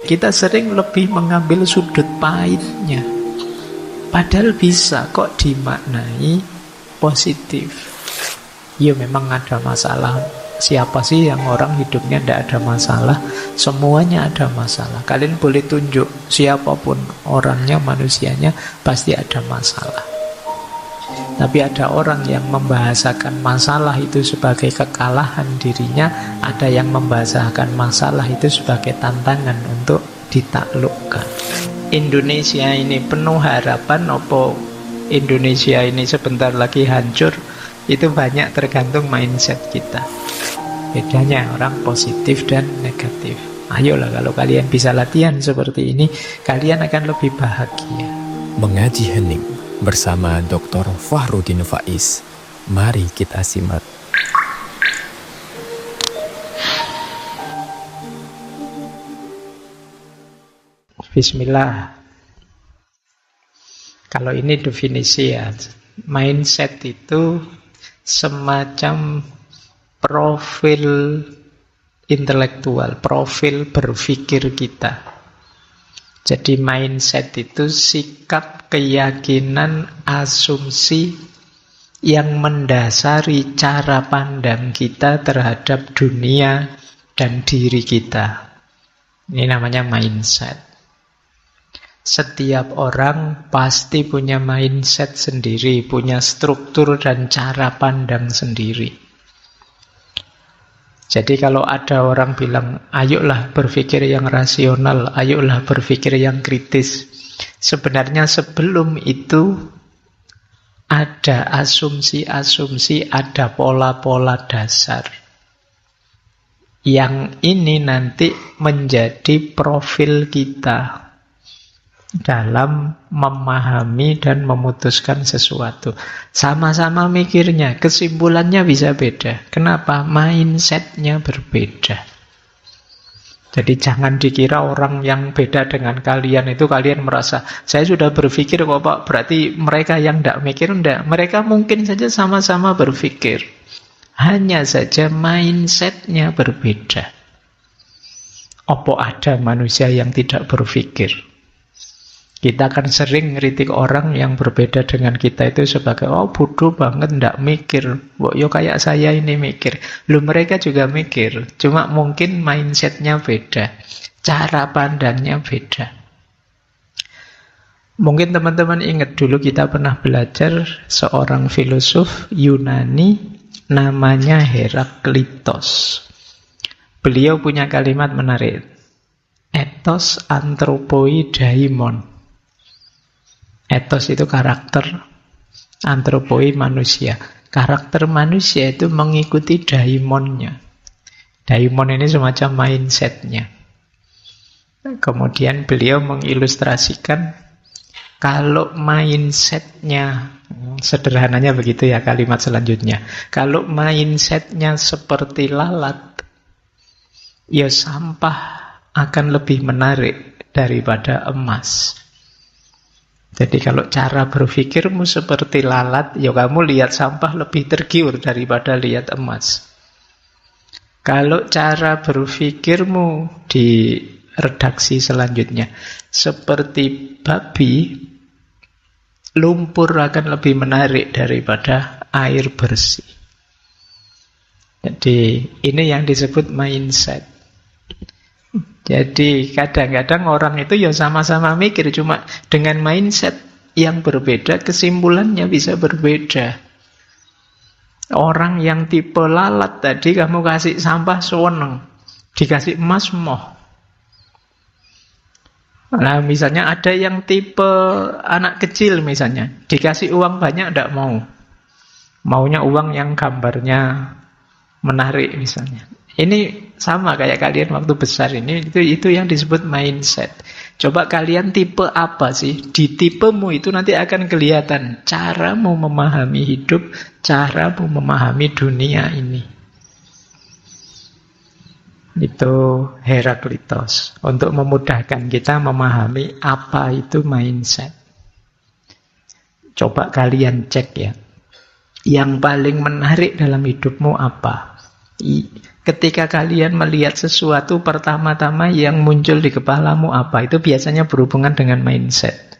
Kita sering lebih mengambil sudut pahitnya. Padahal bisa kok dimaknai positif. Ya memang ada masalah. Siapa sih yang orang hidupnya tidak ada masalah? Semuanya ada masalah. Kalian boleh tunjuk siapapun orangnya, manusianya, pasti ada masalah. Tapi ada orang yang membahasakan masalah itu sebagai kekalahan dirinya, ada yang membahasakan masalah itu sebagai tantangan untuk ditaklukkan. Indonesia ini penuh harapan, opo Indonesia ini sebentar lagi hancur, itu banyak tergantung mindset kita. Bedanya orang positif dan negatif. Ayolah, kalau kalian bisa latihan seperti ini, kalian akan lebih bahagia. Mengaji hening bersama Dr. Fahrudin Faiz. Mari kita simak. Bismillah. Kalau ini definisi ya, mindset itu semacam profil intelektual, profil berpikir kita. Jadi mindset itu sikap, keyakinan, asumsi yang mendasari cara pandang kita terhadap dunia dan diri kita. Ini namanya mindset. Setiap orang pasti punya mindset sendiri, punya struktur dan cara pandang sendiri. Jadi kalau ada orang bilang, ayolah berpikir yang rasional, ayolah berpikir yang kritis. Sebenarnya sebelum itu ada asumsi-asumsi, ada pola-pola dasar. Yang ini nanti menjadi profil kita dalam memahami dan memutuskan sesuatu. Sama-sama mikirnya, kesimpulannya bisa beda. Kenapa? Mindsetnya berbeda. Jadi jangan dikira orang yang beda dengan kalian itu kalian merasa, saya sudah berpikir kok Pak, berarti mereka yang tidak mikir. Tidak, mereka mungkin saja sama-sama berpikir. Hanya saja mindsetnya berbeda. Apa ada manusia yang tidak berpikir? Kita akan sering ngeritik orang yang berbeda dengan kita itu sebagai, oh bodoh banget, ndak mikir. Yo kayak saya ini mikir. Loh mereka juga mikir. Cuma mungkin mindsetnya beda. Cara pandangnya beda. Mungkin teman-teman ingat dulu kita pernah belajar seorang filosof Yunani namanya Heraklitos. Beliau punya kalimat menarik. Ethos anthropoi daimon. Ethos itu karakter, antropoi manusia. Karakter manusia itu mengikuti daimonnya. Daimon ini semacam mindsetnya. Kemudian beliau mengilustrasikan kalau mindsetnya, sederhananya begitu ya kalimat selanjutnya. Kalau mindsetnya seperti lalat, ya sampah akan lebih menarik daripada emas. Jadi kalau cara berpikirmu seperti lalat, ya kamu lihat sampah lebih tergiur daripada lihat emas. Kalau cara berpikirmu di redaksi selanjutnya seperti babi, lumpur akan lebih menarik daripada air bersih. Jadi ini yang disebut mindset. Jadi kadang-kadang orang itu ya sama-sama mikir, cuma dengan mindset yang berbeda, kesimpulannya bisa berbeda. Orang yang tipe lalat tadi, kamu kasih sampah seneng, dikasih emas moh. Nah misalnya ada yang tipe anak kecil misalnya, dikasih uang banyak tidak mau. Maunya uang yang gambarnya menarik misalnya. Ini sama kayak kalian waktu besar ini, itu yang disebut mindset. Coba kalian tipe apa sih? Di tipemu itu nanti akan kelihatan caramu memahami hidup, caramu memahami dunia ini. Itu Heraklitos. Untuk memudahkan kita memahami apa itu mindset. Coba kalian cek ya. Yang paling menarik dalam hidupmu apa? Ketika kalian melihat sesuatu, pertama-tama yang muncul di kepalamu apa? Itu biasanya berhubungan dengan mindset.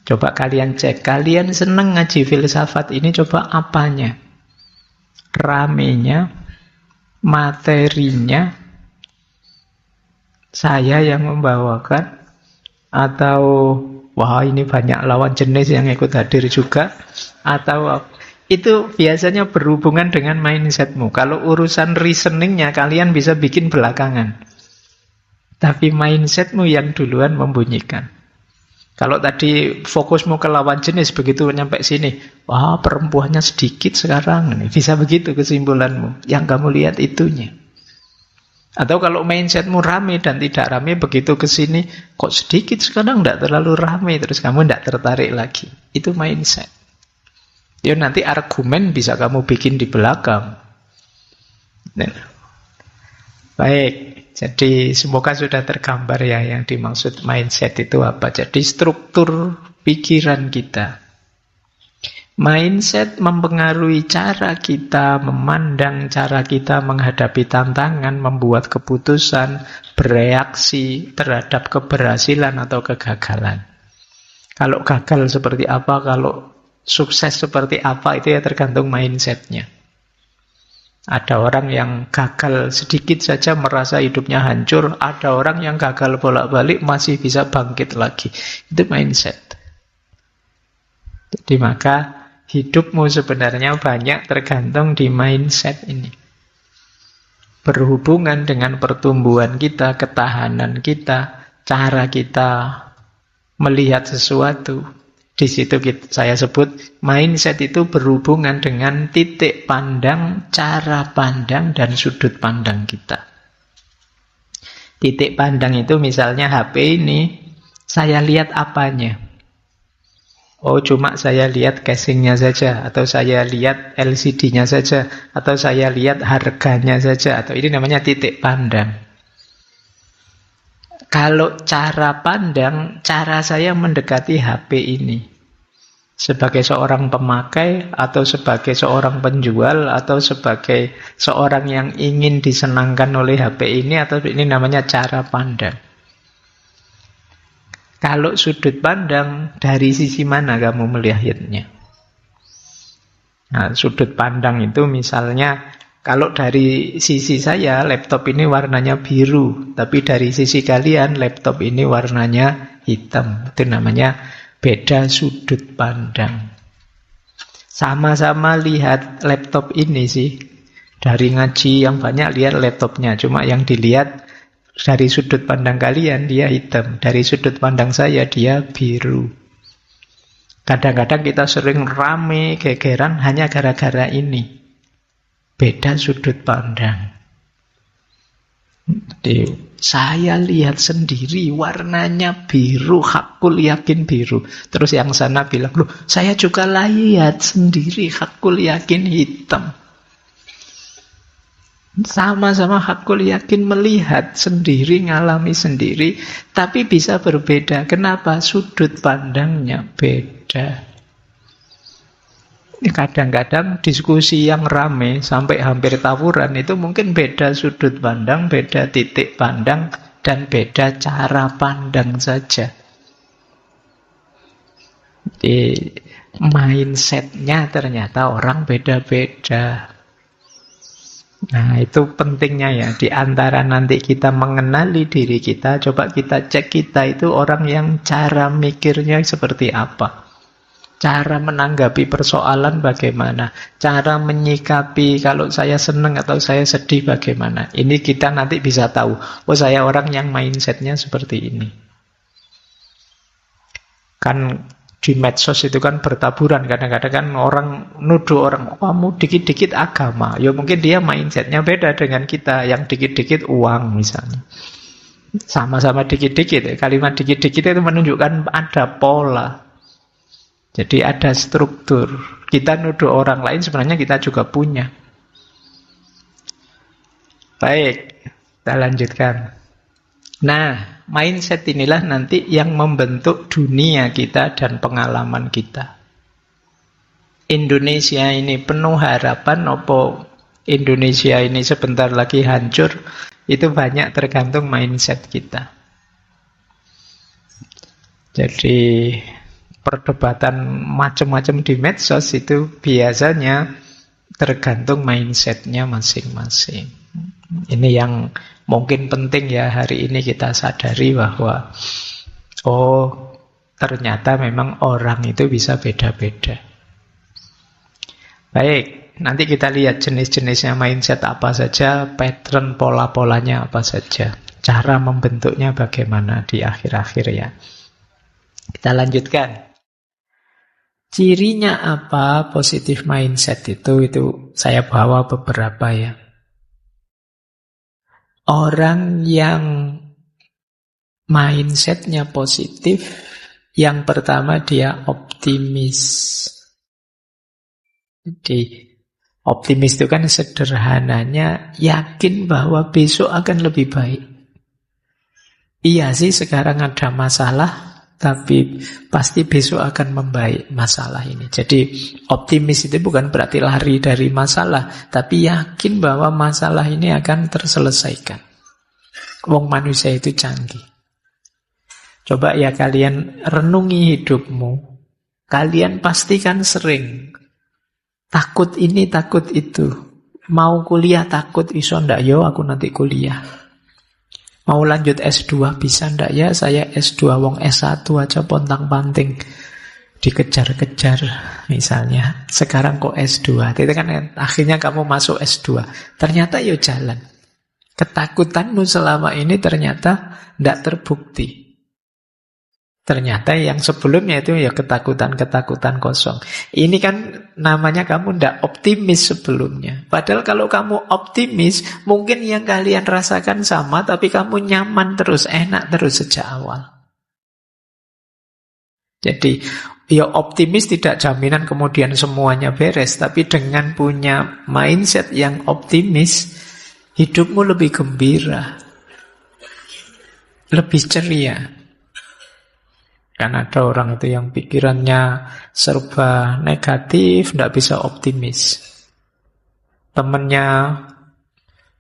Coba kalian cek, kalian seneng ngaji filsafat ini, coba apanya? Ramenya, materinya, saya yang membawakan, atau wah ini banyak lawan jenis yang ikut hadir juga, atau itu biasanya berhubungan dengan mindsetmu. Kalau urusan reasoningnya kalian bisa bikin belakangan, tapi mindsetmu yang duluan membunyikan. Kalau tadi fokusmu ke lawan jenis, begitu nyampe sini, wah perempuannya sedikit sekarang, bisa begitu kesimpulanmu. Yang kamu lihat itunya. Atau kalau mindsetmu rame dan tidak rame, begitu ke sini, kok sedikit sekarang, tidak terlalu rame, terus kamu tidak tertarik lagi. Itu mindset. Ya nanti argumen bisa kamu bikin di belakang. Nah. Baik, jadi semoga sudah tergambar ya yang dimaksud mindset itu apa. Jadi struktur pikiran kita. Mindset mempengaruhi cara kita memandang, cara kita menghadapi tantangan, membuat keputusan, bereaksi terhadap keberhasilan atau kegagalan. Kalau gagal seperti apa, kalau sukses seperti apa, itu ya tergantung mindsetnya. Ada orang yang gagal sedikit saja merasa hidupnya hancur, ada orang yang gagal bolak-balik masih bisa bangkit lagi. Itu mindset. Jadi maka hidupmu sebenarnya banyak tergantung di mindset ini. Berhubungan dengan pertumbuhan kita, ketahanan kita, cara kita melihat sesuatu. Di situ saya sebut mindset itu berhubungan dengan titik pandang, cara pandang, dan sudut pandang kita. Titik pandang itu misalnya HP ini, saya lihat apanya. Oh cuma saya lihat casingnya saja, atau saya lihat LCD-nya saja, atau saya lihat harganya saja, atau ini namanya titik pandang. Kalau cara pandang, cara saya mendekati HP ini sebagai seorang pemakai, atau sebagai seorang penjual, atau sebagai seorang yang ingin disenangkan oleh HP ini, atau ini namanya cara pandang. Kalau sudut pandang, dari sisi mana kamu melihatnya? Nah, sudut pandang itu misalnya, kalau dari sisi saya, laptop ini warnanya biru. Tapi dari sisi kalian, laptop ini warnanya hitam. Itu namanya beda sudut pandang. Sama-sama lihat laptop ini sih. Dari ngaji yang banyak lihat laptopnya. Cuma yang dilihat dari sudut pandang kalian, dia hitam. Dari sudut pandang saya, dia biru. Kadang-kadang kita sering rame, gegeran hanya gara-gara ini. Beda sudut pandang. Jadi, saya lihat sendiri warnanya biru, hakul yakin biru. Terus yang sana bilang, loh saya juga lihat sendiri, hakul yakin hitam. Sama-sama hakul yakin melihat sendiri, ngalami sendiri, tapi bisa berbeda. Kenapa? Sudut pandangnya beda. Kadang-kadang diskusi yang rame sampai hampir tawuran itu mungkin beda sudut pandang, beda titik pandang, dan beda cara pandang saja. Jadi mindsetnya ternyata orang beda-beda. Nah itu pentingnya ya. Di antara nanti kita mengenali diri kita, coba kita cek kita itu orang yang cara mikirnya seperti apa. Cara menanggapi persoalan bagaimana? Cara menyikapi kalau saya senang atau saya sedih bagaimana? Ini kita nanti bisa tahu. Oh saya orang yang mindsetnya seperti ini. Kan di medsos itu kan bertaburan. Kadang-kadang kan orang nuduh orang, oh, kamu dikit-dikit agama. Ya mungkin dia mindsetnya beda dengan kita. Yang dikit-dikit uang misalnya. Sama-sama dikit-dikit. Kalimat dikit-dikit itu menunjukkan ada pola. Jadi ada struktur. Kita nuduh orang lain sebenarnya kita juga punya. Baik, kita lanjutkan. Nah, mindset inilah nanti yang membentuk dunia kita dan pengalaman kita. Indonesia ini penuh harapan apa Indonesia ini sebentar lagi hancur, itu banyak tergantung mindset kita. Jadi perdebatan macam-macam di medsos itu biasanya tergantung mindsetnya masing-masing. Ini yang mungkin penting ya hari ini kita sadari bahwa ternyata memang orang itu bisa beda-beda. Baik, nanti kita lihat jenis-jenisnya mindset apa saja, pattern pola-polanya apa saja, cara membentuknya bagaimana di akhir-akhir ya. Kita lanjutkan. Cirinya apa positive mindset itu saya bawa beberapa ya. Orang yang mindsetnya positif, yang pertama dia optimis. Jadi optimis itu kan sederhananya yakin bahwa besok akan lebih baik. Iya sih sekarang ada masalah, tapi pasti besok akan membaik masalah ini. Jadi optimis itu bukan berarti lari dari masalah, tapi yakin bahwa masalah ini akan terselesaikan. Wong manusia itu canggih. Coba ya kalian renungi hidupmu. Kalian pasti kan sering takut ini, takut itu. Mau kuliah takut, iso ndak yo aku nanti kuliah. Mau lanjut S2 bisa ndak ya? Saya S2, wong S1 aja pontang-panting dikejar-kejar misalnya. Sekarang kok S2? Itu kan akhirnya kamu masuk S2. Ternyata yo jalan. Ketakutanmu selama ini ternyata ndak terbukti. Ternyata yang sebelumnya itu ya ketakutan-ketakutan kosong. Ini kan namanya kamu ndak optimis sebelumnya. Padahal kalau kamu optimis, mungkin yang kalian rasakan sama, tapi kamu nyaman terus, enak terus sejak awal. Jadi, ya optimis tidak jaminan kemudian semuanya beres, tapi dengan punya mindset yang optimis, hidupmu lebih gembira, lebih ceria. Kan ada orang itu yang pikirannya serba negatif, tidak bisa optimis. Temennya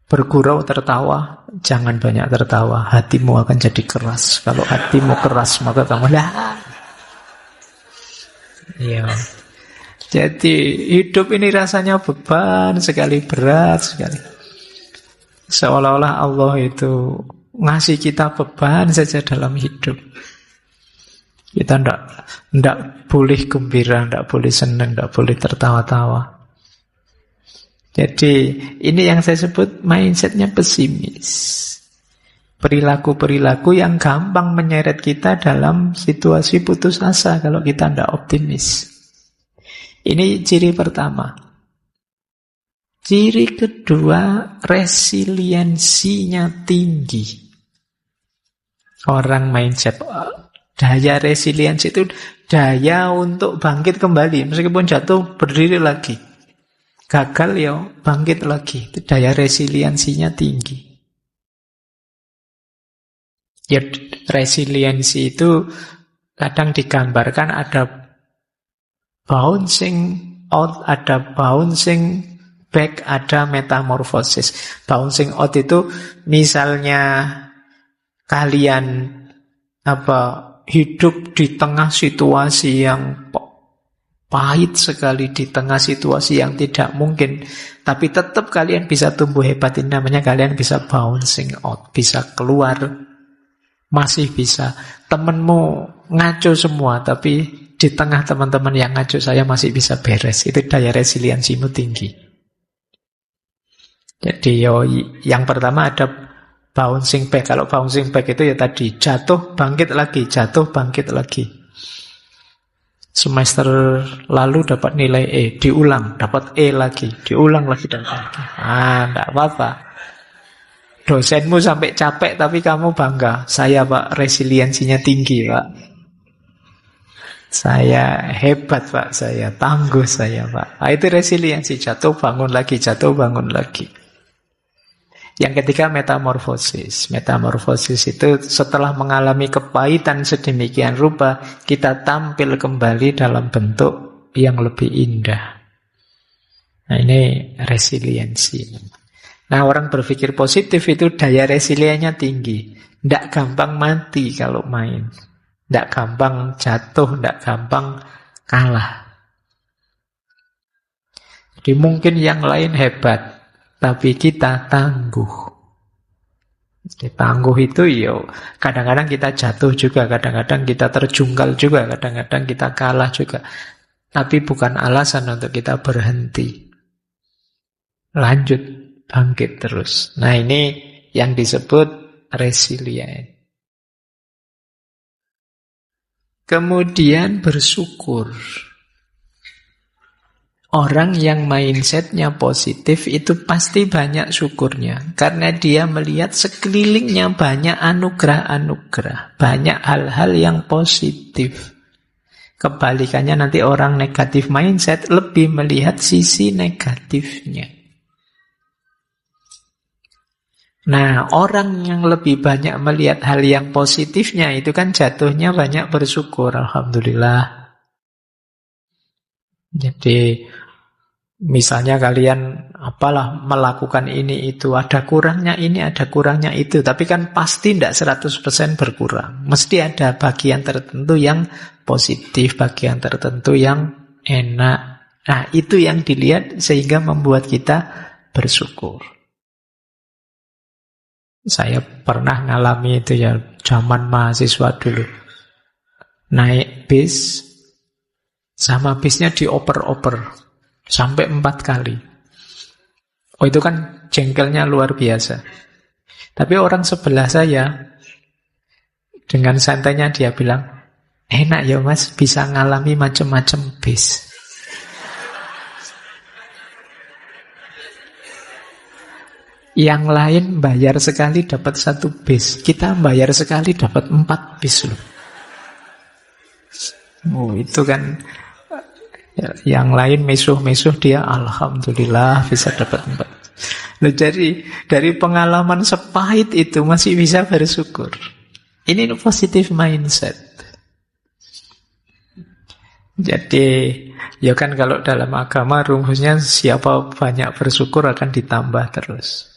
bergurau tertawa, jangan banyak tertawa, hatimu akan jadi keras. Kalau hatimu keras, maka kamu iya. Jadi hidup ini rasanya beban sekali, berat sekali. Seolah-olah Allah itu ngasih kita beban saja dalam hidup. Kita ndak boleh gembira, ndak boleh senang, ndak boleh tertawa-tawa. Jadi ini yang saya sebut mindsetnya pesimis. Perilaku-perilaku yang gampang menyeret kita dalam situasi putus asa kalau kita ndak optimis. Ini ciri pertama. Ciri kedua, resiliensinya tinggi. Orang mindset daya resiliensi itu daya untuk bangkit kembali. Meskipun jatuh, berdiri lagi. Gagal ya, bangkit lagi. Itu daya resiliensinya tinggi. Ya, resiliensi itu kadang digambarkan ada bouncing out, ada bouncing back, ada metamorfosis. Bouncing out itu misalnya kalian hidup di tengah situasi yang pahit sekali, di tengah situasi yang tidak mungkin, tapi tetap kalian bisa tumbuh hebat. Ini namanya kalian bisa bouncing out, bisa keluar, masih bisa. Temenmu ngaco semua, tapi di tengah teman-teman yang ngaco saya masih bisa beres. Itu daya resiliensimu tinggi. Jadi yang pertama ada bouncing back. Kalau bouncing back itu ya tadi, jatuh, bangkit lagi, jatuh, bangkit lagi. Semester lalu dapat nilai E, diulang, dapat E lagi, diulang lagi dan lagi. Enggak apa-apa. Dosenmu sampai capek tapi kamu bangga. Saya Pak, resiliensinya tinggi Pak. Saya hebat Pak, saya tangguh saya Pak. Itu resiliensi, jatuh bangun lagi, jatuh bangun lagi. Yang ketiga metamorfosis. Metamorfosis itu setelah mengalami kepahitan sedemikian rupa, kita tampil kembali dalam bentuk yang lebih indah. Nah, ini resiliensi. Nah, orang berpikir positif itu daya resiliennya tinggi. Tidak gampang mati kalau main. Tidak gampang jatuh, tidak gampang kalah. Jadi mungkin yang lain hebat, tapi kita tangguh. Jadi tangguh itu kadang-kadang kita jatuh juga, kadang-kadang kita terjungkal juga, kadang-kadang kita kalah juga. Tapi bukan alasan untuk kita berhenti. Lanjut, bangkit terus. Nah, ini yang disebut resilient. Kemudian bersyukur. Orang yang mindsetnya positif itu pasti banyak syukurnya. Karena dia melihat sekelilingnya banyak anugerah-anugerah. Banyak hal-hal yang positif. Kebalikannya nanti orang negatif mindset lebih melihat sisi negatifnya. Nah, orang yang lebih banyak melihat hal yang positifnya itu kan jatuhnya banyak bersyukur. Alhamdulillah. Jadi misalnya kalian melakukan ini itu, ada kurangnya ini, ada kurangnya itu, tapi kan pasti tidak 100% berkurang. Mesti ada bagian tertentu yang positif, bagian tertentu yang enak. Nah, itu yang dilihat sehingga membuat kita bersyukur. Saya pernah ngalami itu ya, zaman mahasiswa dulu. Naik bis, sama bisnya dioper-oper. Sampai 4 kali. Oh, itu kan jengkelnya luar biasa. Tapi orang sebelah saya, dengan santainya dia bilang, enak ya mas, bisa ngalami macam-macam bis. Yang lain bayar sekali dapat 1 bis. Kita bayar sekali dapat 4 bis loh. Oh, itu kan... Yang lain mesuh-mesuh, dia alhamdulillah bisa dapat 4. Loh, jadi dari pengalaman sepahit itu masih bisa bersyukur. Ini positive mindset. Jadi ya kan kalau dalam agama rumusnya siapa banyak bersyukur akan ditambah terus.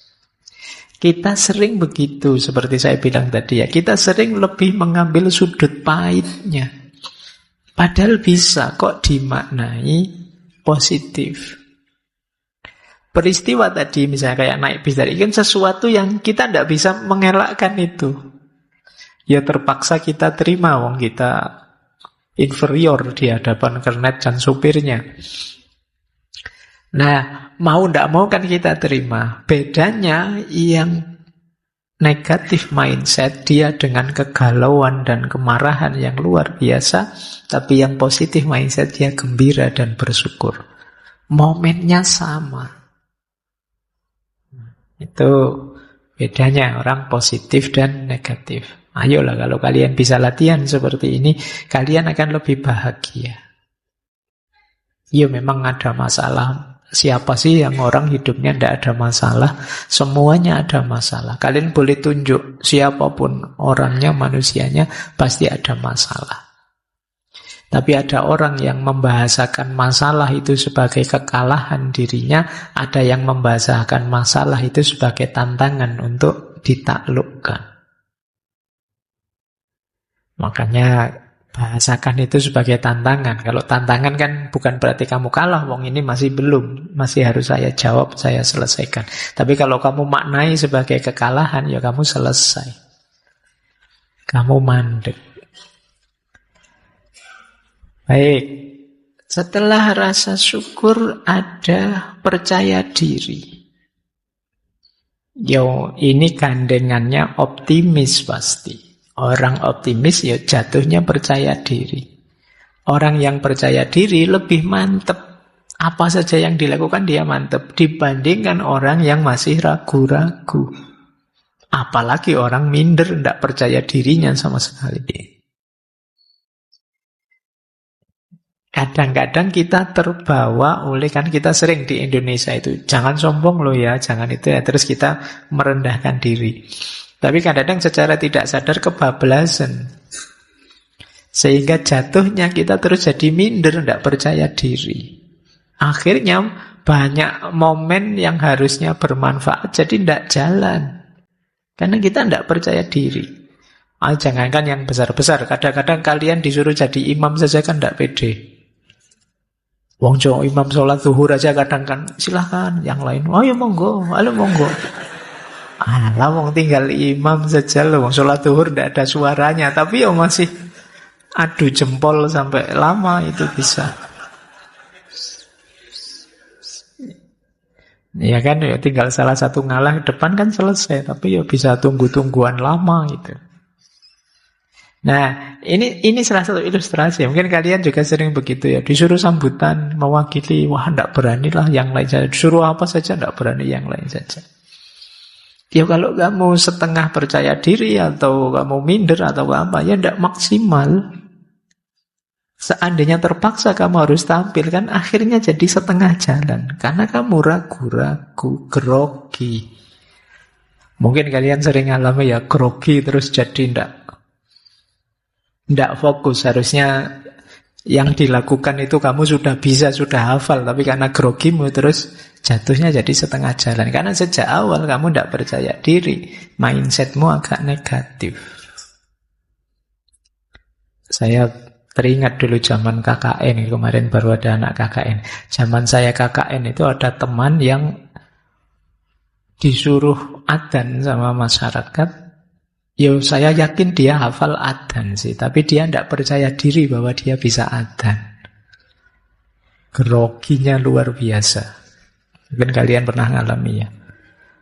Kita sering begitu, seperti saya bilang tadi ya, kita sering lebih mengambil sudut pahitnya. Padahal bisa kok dimaknai positif. Peristiwa tadi misalnya kayak naik bis tadi kan sesuatu yang kita tidak bisa mengelakkan itu. Ya terpaksa kita terima, wong kita inferior di hadapan kernet dan supirnya. Nah, mau tidak mau kan kita terima. Bedanya yang negatif mindset, dia dengan kegalauan dan kemarahan yang luar biasa, tapi yang positif mindset dia gembira dan bersyukur. Momennya sama. Itu bedanya orang positif dan negatif. Ayolah kalau kalian bisa latihan seperti ini, kalian akan lebih bahagia. Ya memang ada masalah. Siapa sih yang orang hidupnya tidak ada masalah? Semuanya ada masalah. Kalian boleh tunjuk siapapun orangnya, manusianya, pasti ada masalah. Tapi ada orang yang membahasakan masalah itu sebagai kekalahan dirinya, ada yang membahasakan masalah itu sebagai tantangan untuk ditaklukkan. Makanya bahasakan itu sebagai tantangan. Kalau tantangan kan bukan berarti kamu kalah, wong ini masih belum, masih harus saya jawab, saya selesaikan. Tapi kalau kamu maknai sebagai kekalahan, ya kamu selesai. Kamu mandek. Baik, setelah rasa syukur ada percaya diri. Yo, ini gandengannya optimis pasti. Orang optimis ya jatuhnya percaya diri. Orang yang percaya diri lebih mantep. Apa saja yang dilakukan dia mantep dibandingkan orang yang masih ragu-ragu. Apalagi orang minder, tidak percaya dirinya sama sekali. Kadang-kadang kita terbawa oleh, kan kita sering di Indonesia itu, jangan sombong loh ya, jangan itu ya, terus kita merendahkan diri. Tapi kadang-kadang secara tidak sadar kebablasan. Sehingga jatuhnya kita terus jadi minder, tidak percaya diri. Akhirnya banyak momen yang harusnya bermanfaat jadi tidak jalan. Karena kita tidak percaya diri. Jangankan yang besar-besar, kadang-kadang kalian disuruh jadi imam saja kan tidak pede. Wong Jawa imam sholat zuhur aja kadang kan silahkan, yang lain ya monggo, halo monggo. Alah wong tinggal imam saja loh, wong sholat zuhur tidak ada suaranya, tapi ya masih adu jempol sampai lama itu bisa. Ya kan, ya tinggal salah satu ngalah ke depan kan selesai, tapi ya bisa tunggu-tungguan lama gitu. Nah, ini salah satu ilustrasi. Mungkin kalian juga sering begitu ya. Disuruh sambutan, mewakili, wah tidak beranilah yang lain saja. Disuruh apa saja tidak berani yang lain saja. Ya kalau kamu setengah percaya diri atau kamu minder atau apa, ya tidak maksimal. Seandainya terpaksa kamu harus tampil, kan akhirnya jadi setengah jalan. Karena kamu ragu-ragu, grogi. Mungkin kalian sering alami ya, grogi terus jadi tidak fokus. Harusnya yang dilakukan itu kamu sudah bisa, sudah hafal. Tapi karena grogimu terus jatuhnya jadi setengah jalan. Karena sejak awal kamu tidak percaya diri. Mindsetmu agak negatif. Saya teringat dulu zaman KKN. Kemarin baru ada anak KKN. Zaman saya KKN itu ada teman yang disuruh adzan sama masyarakat. Ya saya yakin dia hafal adzan sih, tapi dia tidak percaya diri bahwa dia bisa adzan. Groginya luar biasa. Mungkin kalian pernah ngalami ya.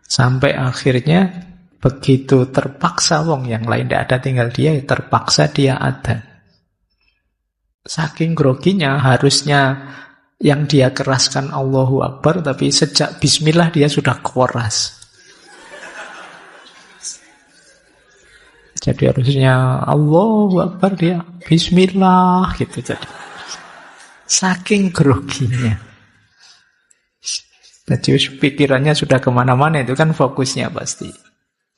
Sampai akhirnya begitu terpaksa wong yang lain tidak ada tinggal dia, terpaksa dia adzan. Saking groginya harusnya yang dia keraskan Allahu Akbar, tapi sejak bismillah dia sudah keras. Jadi harusnya Allahu Akbar dia bismillah gitu. Jadi saking groginya. Jadi pikirannya sudah kemana-mana, itu kan fokusnya pasti.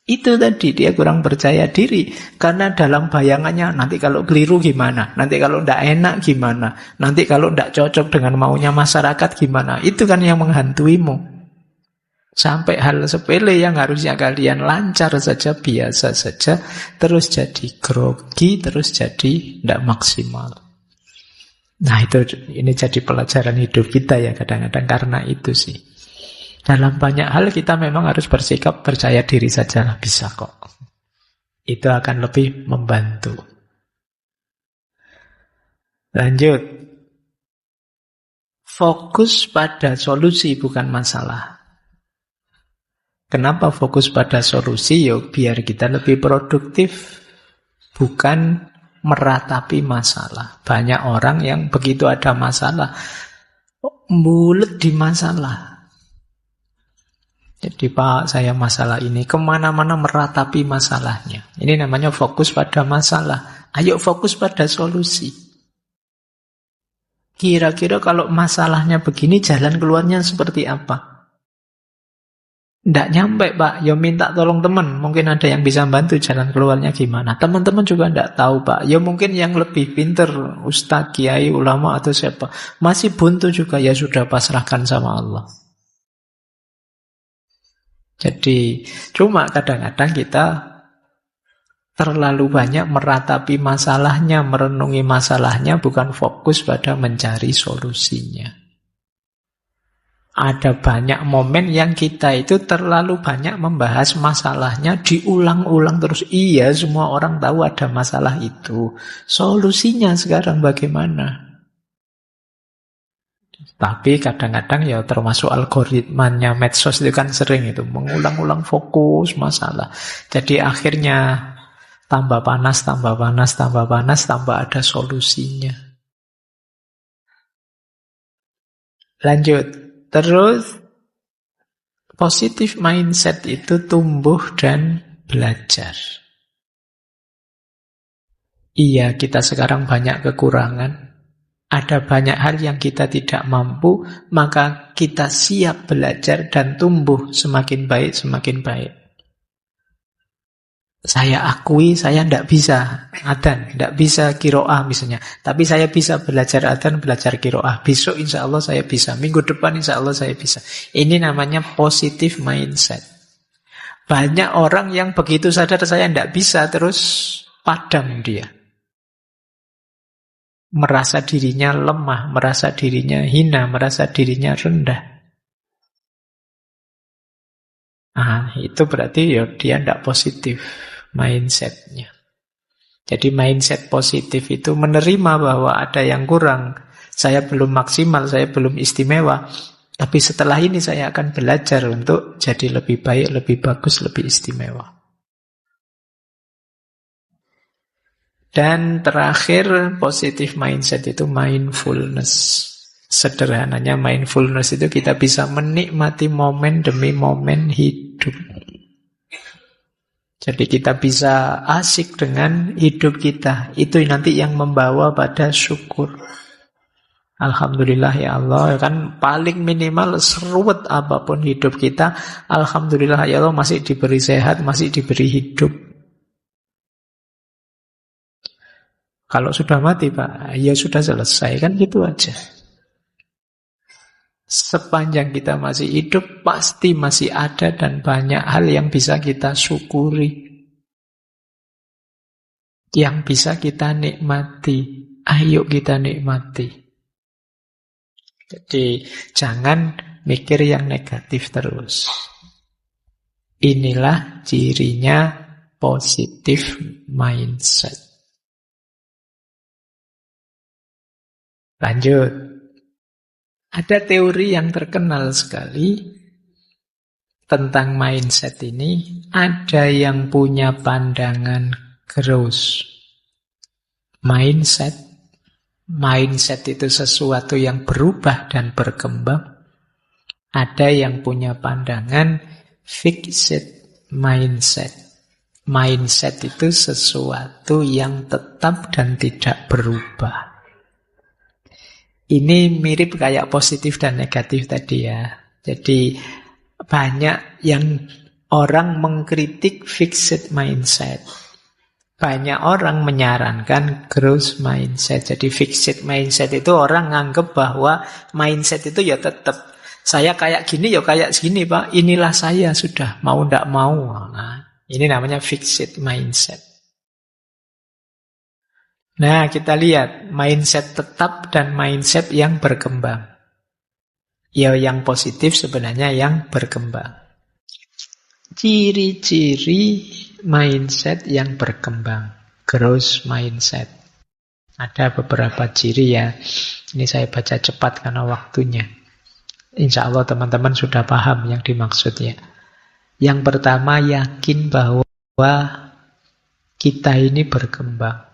Itu tadi dia kurang percaya diri. Karena dalam bayangannya nanti kalau keliru gimana, nanti kalau tidak enak gimana, nanti kalau tidak cocok dengan maunya masyarakat gimana. Itu kan yang menghantuimu. Sampai hal sepele yang harusnya kalian lancar saja, biasa saja, terus jadi grogi, terus jadi tidak maksimal. Nah ini jadi pelajaran hidup kita ya kadang-kadang karena itu sih. Dalam banyak hal kita memang harus bersikap percaya diri saja, bisa kok. Itu akan lebih membantu. Lanjut. Fokus pada solusi bukan masalah. Kenapa fokus pada solusi? Biar kita lebih produktif, bukan meratapi masalah. Banyak orang yang begitu ada masalah, bulet di masalah. Jadi Pak, saya masalah ini, kemana-mana meratapi masalahnya. Ini namanya fokus pada masalah. Ayo fokus pada solusi. Kira-kira kalau masalahnya begini, jalan keluarnya seperti apa? Tidak nyampe Pak, ya minta tolong teman. Mungkin ada yang bisa bantu jalan keluarnya gimana. Teman-teman juga tidak tahu Pak. Ya mungkin yang lebih pinter, ustadz, kiai, ulama atau siapa. Masih buntu juga, ya sudah pasrahkan sama Allah. Jadi cuma kadang-kadang kita terlalu banyak meratapi masalahnya, merenungi masalahnya, bukan fokus pada mencari solusinya. Ada banyak momen yang kita itu terlalu banyak membahas masalahnya, diulang-ulang terus. Iya, semua orang tahu ada masalah itu. Solusinya sekarang bagaimana? Tapi kadang-kadang ya termasuk algoritmanya medsos itu kan sering itu mengulang-ulang fokus masalah. Jadi akhirnya tambah panas, tambah panas, tambah panas, tambah ada solusinya. Lanjut. Terus, positive mindset itu tumbuh dan belajar. Iya, kita sekarang banyak kekurangan. Ada banyak hal yang kita tidak mampu, maka kita siap belajar dan tumbuh semakin baik, semakin baik. Saya akui saya tidak bisa adzan, tidak bisa qiraah misalnya. Tapi saya bisa belajar adzan, belajar qiraah. Besok insya Allah saya bisa. Minggu depan insya Allah saya bisa. Ini namanya positive mindset. Banyak orang yang begitu sadar saya tidak bisa, terus padam dia. Merasa dirinya lemah, merasa dirinya hina, merasa dirinya rendah. Itu berarti ya dia tidak positif mindsetnya. Jadi mindset positif itu menerima bahwa ada yang kurang. Saya belum maksimal, saya belum istimewa. Tapi setelah ini saya akan belajar untuk jadi lebih baik, lebih bagus, lebih istimewa. Dan terakhir, positive mindset itu mindfulness. Sederhananya mindfulness itu kita bisa menikmati momen demi momen hidup. Jadi kita bisa asik dengan hidup kita. Itu nanti yang membawa pada syukur. Alhamdulillah ya Allah, kan paling minimal seruat apapun hidup kita, alhamdulillah ya Allah masih diberi sehat, masih diberi hidup. Kalau sudah mati Pak, ya sudah selesai, kan gitu aja. Sepanjang kita masih hidup, pasti masih ada dan banyak hal yang bisa kita syukuri. Yang bisa kita nikmati. Ayo kita nikmati. Jadi jangan mikir yang negatif terus. Inilah cirinya positive mindset. Lanjut. Ada teori yang terkenal sekali tentang mindset ini. Ada yang punya pandangan growth mindset. Mindset itu sesuatu yang berubah dan berkembang. Ada yang punya pandangan fixed mindset. Mindset itu sesuatu yang tetap dan tidak berubah. Ini mirip kayak positif dan negatif tadi ya. Jadi banyak yang orang mengkritik fixed mindset. Banyak orang menyarankan growth mindset. Jadi fixed mindset itu orang nganggep bahwa mindset itu ya tetap. Saya kayak gini ya kayak gini Pak. Inilah saya sudah, mau ndak mau. Nah, ini namanya fixed mindset. Nah, kita lihat mindset tetap dan mindset yang berkembang. Ya, yang positif sebenarnya yang berkembang. Ciri-ciri mindset yang berkembang. Growth mindset. Ada beberapa ciri ya. Ini saya baca cepat karena waktunya. Insya Allah teman-teman sudah paham yang dimaksud ya. Yang pertama, yakin bahwa kita ini berkembang.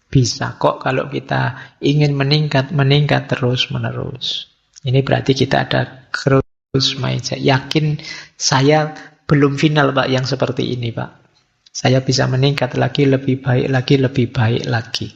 Bisa kok kalau kita ingin meningkat terus-menerus. Ini berarti kita ada growth mindset. Yakin saya belum final Pak yang seperti ini Pak. Saya bisa meningkat lagi, lebih baik lagi, lebih baik lagi.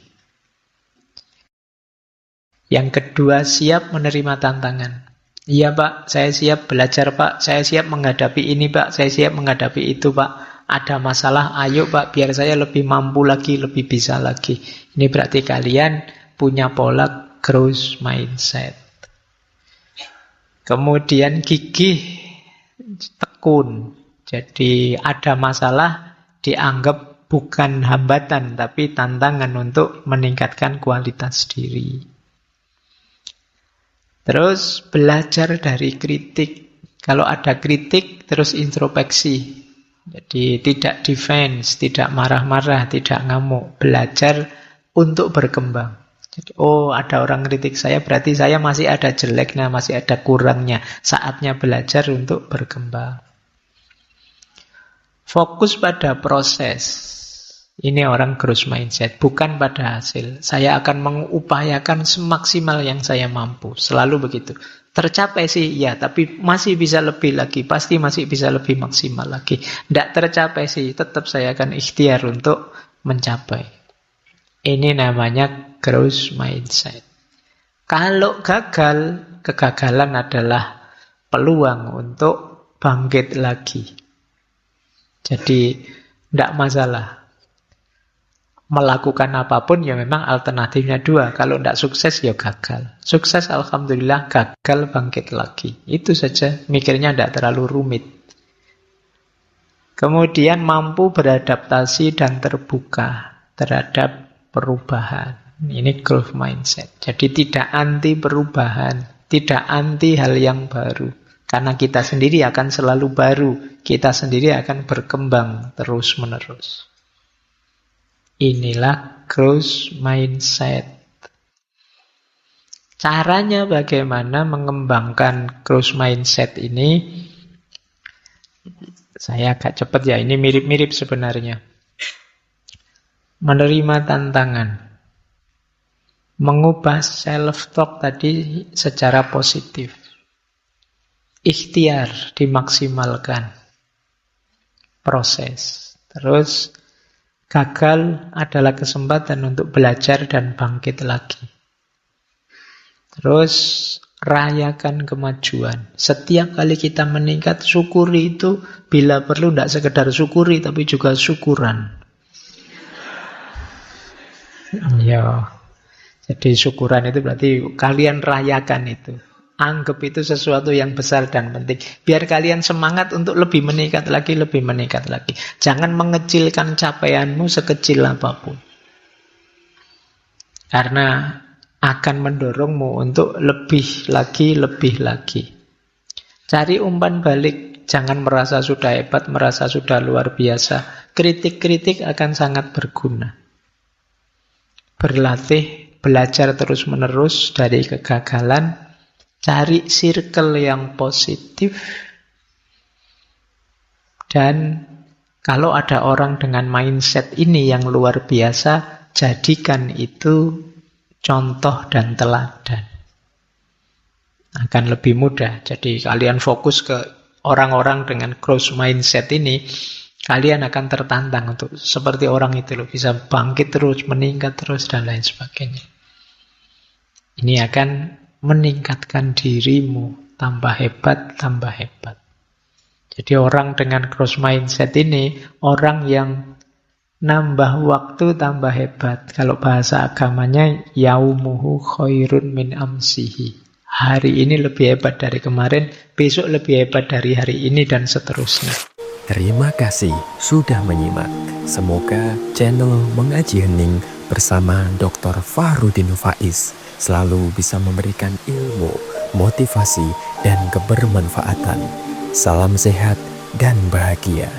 Yang kedua, siap menerima tantangan. Iya Pak, saya siap belajar Pak. Saya siap menghadapi ini Pak. Saya siap menghadapi itu Pak. Ada masalah, ayo Pak, biar saya lebih mampu lagi, lebih bisa lagi. Ini berarti kalian punya pola growth mindset. Kemudian gigih, tekun. Jadi ada masalah dianggap bukan hambatan, tapi tantangan untuk meningkatkan kualitas diri. Terus belajar dari kritik. Kalau ada kritik, terus introspeksi. Jadi tidak defense, tidak marah-marah, tidak ngamuk. Belajar untuk berkembang. Jadi, ada orang kritik saya, berarti saya masih ada jeleknya, masih ada kurangnya. Saatnya belajar untuk berkembang. Fokus pada proses. Ini orang growth mindset, bukan pada hasil. Saya akan mengupayakan semaksimal yang saya mampu. Selalu begitu. Tercapai sih, ya, tapi masih bisa lebih lagi. Pasti masih bisa lebih maksimal lagi. Tidak tercapai sih, tetap saya akan ikhtiar untuk mencapai. Ini namanya growth mindset. Kalau gagal, kegagalan adalah peluang untuk bangkit lagi. Jadi tidak masalah. Melakukan apapun ya memang alternatifnya dua. Kalau tidak sukses ya gagal. Sukses alhamdulillah, gagal bangkit lagi. Itu saja, mikirnya tidak terlalu rumit. Kemudian mampu beradaptasi dan terbuka terhadap perubahan. Ini growth mindset. Jadi tidak anti perubahan, tidak anti hal yang baru. Karena kita sendiri akan selalu baru. Kita sendiri akan berkembang terus-menerus. Inilah growth mindset. Caranya bagaimana mengembangkan growth mindset ini? Saya agak cepat ya, ini mirip-mirip sebenarnya. Menerima tantangan. Mengubah self-talk tadi secara positif. Ikhtiar dimaksimalkan. Proses. Terus gagal adalah kesempatan untuk belajar dan bangkit lagi. Terus rayakan kemajuan. Setiap kali kita meningkat, syukuri itu. Bila perlu tidak sekedar syukuri, tapi juga syukuran. Ya. Jadi syukuran itu berarti kalian rayakan itu. Anggap itu sesuatu yang besar dan penting. Biar kalian semangat untuk lebih meningkat lagi, lebih meningkat lagi. Jangan mengecilkan capaianmu sekecil apapun. Karena akan mendorongmu untuk lebih lagi, lebih lagi. Cari umpan balik. Jangan merasa sudah hebat, merasa sudah luar biasa. Kritik-kritik akan sangat berguna. Berlatih, belajar terus-menerus dari kegagalan. Cari circle yang positif. Dan kalau ada orang dengan mindset ini yang luar biasa, jadikan itu contoh dan teladan. Akan lebih mudah. Jadi kalian fokus ke orang-orang dengan growth mindset ini, kalian akan tertantang untuk seperti orang itu loh, bisa bangkit terus, meningkat terus, dan lain sebagainya. Ini akan meningkatkan dirimu, tambah hebat, tambah hebat. Jadi orang dengan growth mindset ini, orang yang nambah waktu tambah hebat. Kalau bahasa agamanya, yaumuhu khairun min amsihi. Hari ini lebih hebat dari kemarin, besok lebih hebat dari hari ini, dan seterusnya. Terima kasih sudah menyimak. Semoga channel Mengaji Hening bersama Dr. Fahrudin Faiz selalu bisa memberikan ilmu, motivasi, dan kebermanfaatan. Salam sehat dan bahagia.